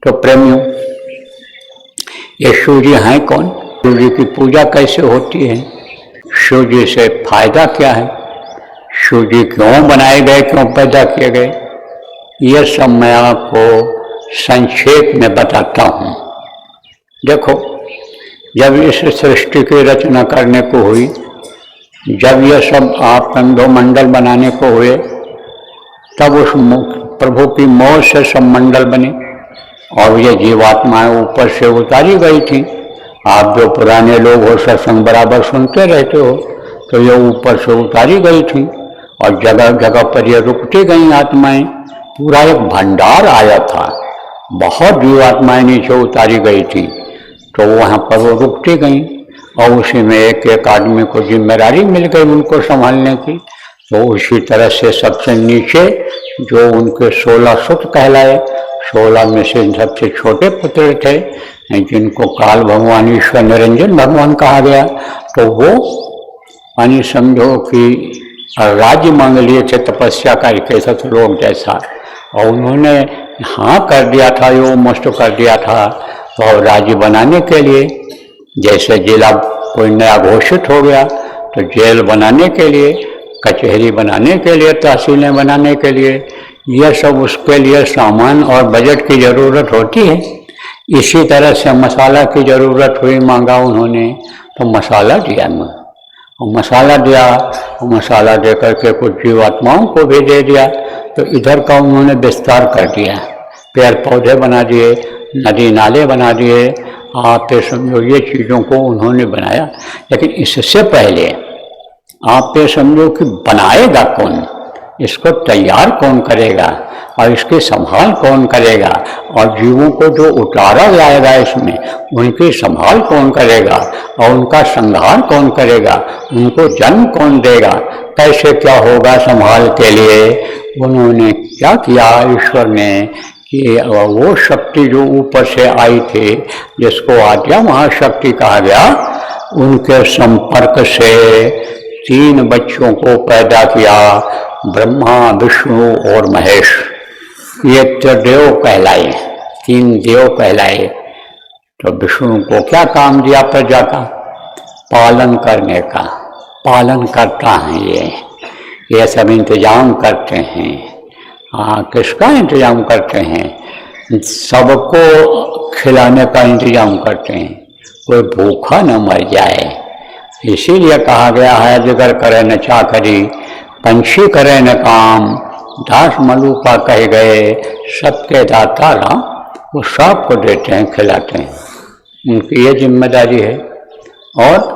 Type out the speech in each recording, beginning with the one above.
तो प्रेमियों, ये शिव जी हैं कौन? शिव जी की पूजा कैसे होती है? शिव जी से फायदा क्या है? शिव जी क्यों बनाए गए, क्यों पैदा किए गए? यह सब मैं आपको संक्षेप में बताता हूँ। देखो, जब इस सृष्टि की रचना करने को हुई, जब यह सब आप समझो मंडल बनाने को हुए, तब उस प्रभु की मौज से सब मंडल बने और ये जीवात्माएं ऊपर से उतारी गई थी। आप जो पुराने लोग हो, सत्संग बराबर सुनते रहते हो, तो ये ऊपर से उतारी गई थी और जगह जगह पर ये रुकती गई आत्माएं। पूरा एक भंडार आया था, बहुत जीवात्माएं नीचे उतारी गई थी, तो वहाँ पर वो रुकती गई और उसी में एक एक आदमी को जिम्मेदारी मिल गई उनको संभालने की। तो उसी तरह से सबसे नीचे जो उनके 16 सुत कहलाए, 16 में से सबसे छोटे पुत्र थे जिनको काल भगवान ईश्वर निरंजन भगवान कहा गया, तो वो यानी समझो कि राज्य मांग लिए थे तपस्या करके सतलोक जैसा, और उन्होंने हाँ कर दिया था, यो मस्त कर दिया था। और राज्य बनाने के लिए, जैसे जिला कोई नया घोषित हो गया तो जेल बनाने के लिए, कचहरी बनाने के लिए, तहसीलें बनाने के लिए, यह सब उसके लिए सामान और बजट की ज़रूरत होती है। इसी तरह से मसाला की ज़रूरत हुई, मांगा उन्होंने तो मसाला दिया मैं, और मसाला दिया और मसाला दे करके कुछ जीवात्माओं को भी दे दिया। तो इधर का उन्होंने विस्तार कर दिया, पेड़ पौधे बना दिए, नदी नाले बना दिए, आप ये समझो ये चीज़ों को उन्होंने बनाया। लेकिन इससे पहले आप ये समझो कि बनाएगा कौन, इसको तैयार कौन करेगा और इसकी संभाल कौन करेगा, और जीवों को जो उतारा जाएगा इसमें उनकी संभाल कौन करेगा और उनका संहार कौन करेगा, उनको जन्म कौन देगा, कैसे क्या होगा संभाल के लिए। उन्होंने क्या किया ईश्वर ने कि वो शक्ति जो ऊपर से आई थी, जिसको आद्या महाशक्ति कहा गया, उनके संपर्क से 3 बच्चों को पैदा किया, ब्रह्मा, विष्णु और महेश। ये त्रिदेव कहलाए, 3 देव कहलाए। तो विष्णु को क्या काम दिया प्रजा का? पालन करने का। पालन करता है ये सब इंतजाम करते हैं। हाँ, किसका इंतजाम करते हैं? सबको खिलाने का इंतजाम करते हैं, कोई भूखा न मर जाए। इसीलिए कहा गया है, जिगर करे न चाकरी, पंछी करे न काम, दास मलूका कहे गए, सबके दाता राम। वो सबको देते हैं, खिलाते हैं, उनकी ये जिम्मेदारी है। और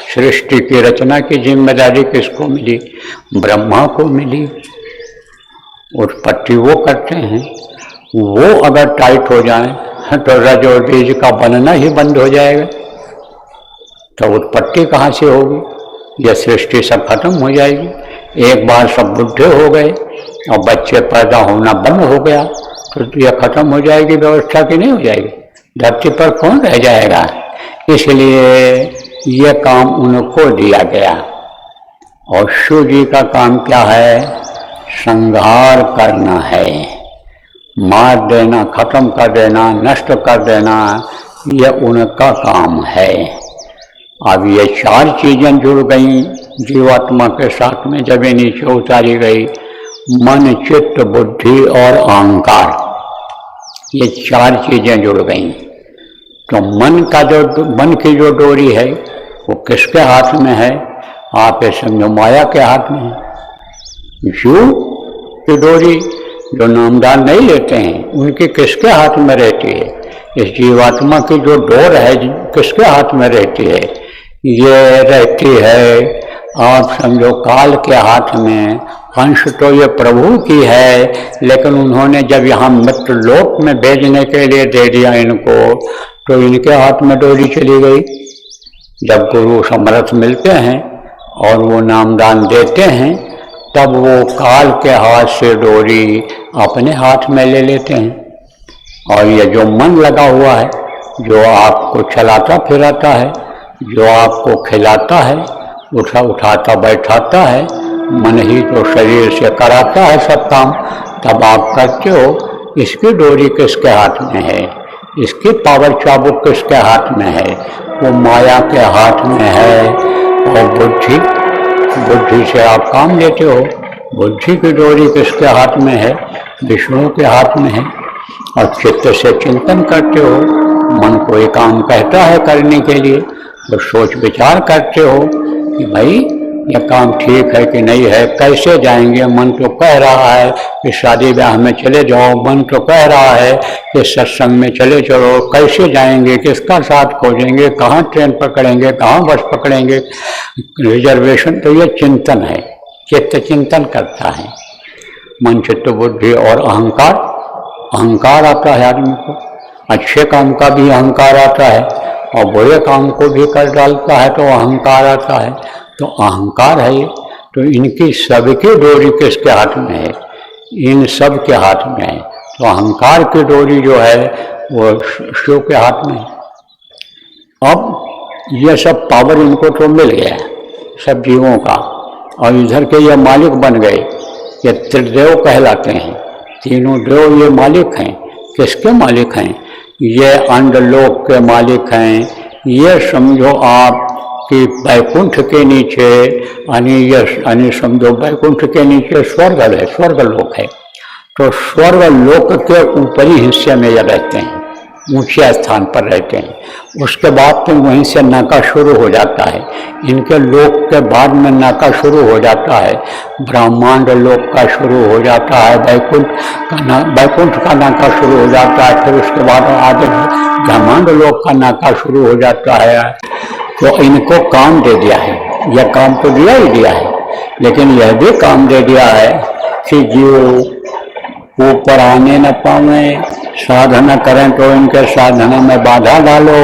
सृष्टि की रचना की जिम्मेदारी किसको मिली? ब्रह्मा को मिली। उत्पत्ति वो करते हैं, वो अगर टाइट हो जाए तो रज और बीज का बनना ही बंद हो जाएगा, तो उत्पत्ति कहाँ से होगी? यह सृष्टि सब खत्म हो जाएगी। एक बार सब बुढ़े हो गए और बच्चे पैदा होना बंद हो गया तो यह खत्म हो जाएगी व्यवस्था, की नहीं हो जाएगी? धरती पर कौन रह जाएगा? इसलिए यह काम उनको दिया गया। और शिव जी का काम क्या है? संहार करना है, मार देना, खत्म कर देना, नष्ट कर देना, यह उनका काम है। अब ये 4 चीजें जुड़ गई जीवात्मा के साथ में जब ये नीचे उतारी गई, मन, चित्त, बुद्धि और अहंकार, ये 4 चीजें जुड़ गई। तो मन की जो डोरी है वो किसके हाथ में है? आप ये समझो माया के हाथ में है। जीव की डोरी जो नामदान नहीं लेते हैं, उनकी किसके हाथ में रहती है? इस जीवात्मा की जो डोर है किसके हाथ में रहती है? ये रहती है, आप समझो, काल के हाथ में। अंश तो ये प्रभु की है, लेकिन उन्होंने जब यहाँ मृत्यु लोक में भेजने के लिए दे दिया इनको, तो इनके हाथ में डोरी चली गई। जब गुरु समर्थ मिलते हैं और वो नामदान देते हैं, तब वो काल के हाथ से डोरी अपने हाथ में ले लेते हैं। और ये जो मन लगा हुआ है, जो आपको चलाता फिराता है, जो आपको खिलाता है, उठाता बैठाता है, मन ही तो शरीर से कराता है सब काम, तब आप करते हो। इसकी डोरी किसके हाथ में है, इसकी पावर चाबुक किसके हाथ में है, वो माया के हाथ में है। और बुद्धि से आप काम लेते हो, बुद्धि की डोरी किसके हाथ में है, विष्णु के हाथ में है। और चित्त से चिंतन करते हो, मन को एक काम कहता है करने के लिए, तो सोच विचार करते हो कि भाई यह काम ठीक है कि नहीं है, कैसे जाएंगे। मन तो कह रहा है कि शादी ब्याह में चले जाओ, मन तो कह रहा है कि सत्संग में चले चलो, कैसे जाएंगे, किसका साथ खोजेंगे, कहाँ ट्रेन पकड़ेंगे, कहाँ बस पकड़ेंगे, रिजर्वेशन। तो ये चिंतन है, चित्त चिंतन करता है। मन चित्त बुद्धि और अहंकार आता है आदमी को, अच्छे काम का भी अहंकार आता है और बुरे काम को भी कर डालता है तो अहंकार आता है। तो अहंकार है ये। तो इनकी सबकी डोरी किसके हाथ में है, इन सब के हाथ में है। तो अहंकार की डोरी जो है वो शिव के हाथ में है। अब ये सब पावर इनको तो मिल गया सब जीवों का, और इधर के ये मालिक बन गए, ये त्रिदेव कहलाते हैं। तीनों देव ये मालिक हैं। किसके मालिक हैं, ये अंडलोक के मालिक हैं। ये समझो आप कि वैकुंठ के नीचे यानी समझो वैकुंठ के नीचे स्वर्ग है, स्वर्गलोक है। तो स्वर्गलोक के ऊपरी हिस्से में ये रहते हैं, ऊंचे स्थान पर रहते हैं। उसके बाद तो वहीं से नाका शुरू हो जाता है। इनके लोक के बाद में नाका शुरू हो जाता है, ब्रह्मांड लोक का शुरू हो जाता है, वैकुंठ का नाका शुरू हो जाता है। फिर उसके बाद आगे ब्रह्मांड लोक का नाका शुरू हो जाता है। तो इनको काम दे दिया है, यह काम तो दिया ही दिया है, लेकिन यह भी काम दे दिया है कि जो ऊपर आने न पावे, साधना करें तो इनके साधना में बाधा डालो।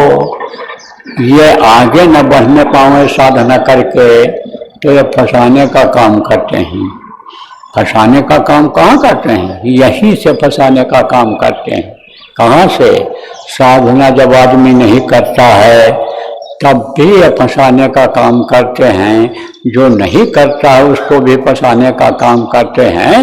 ये आगे न बढ़ने पावे साधना करके, तो ये फंसाने का काम करते हैं। फंसाने का काम कहाँ करते हैं, यहीं से फंसाने का काम करते हैं। कहाँ से, साधना जब आदमी नहीं करता है तब भी ये फंसाने का काम करते हैं। जो नहीं करता है उसको भी फंसाने का काम करते हैं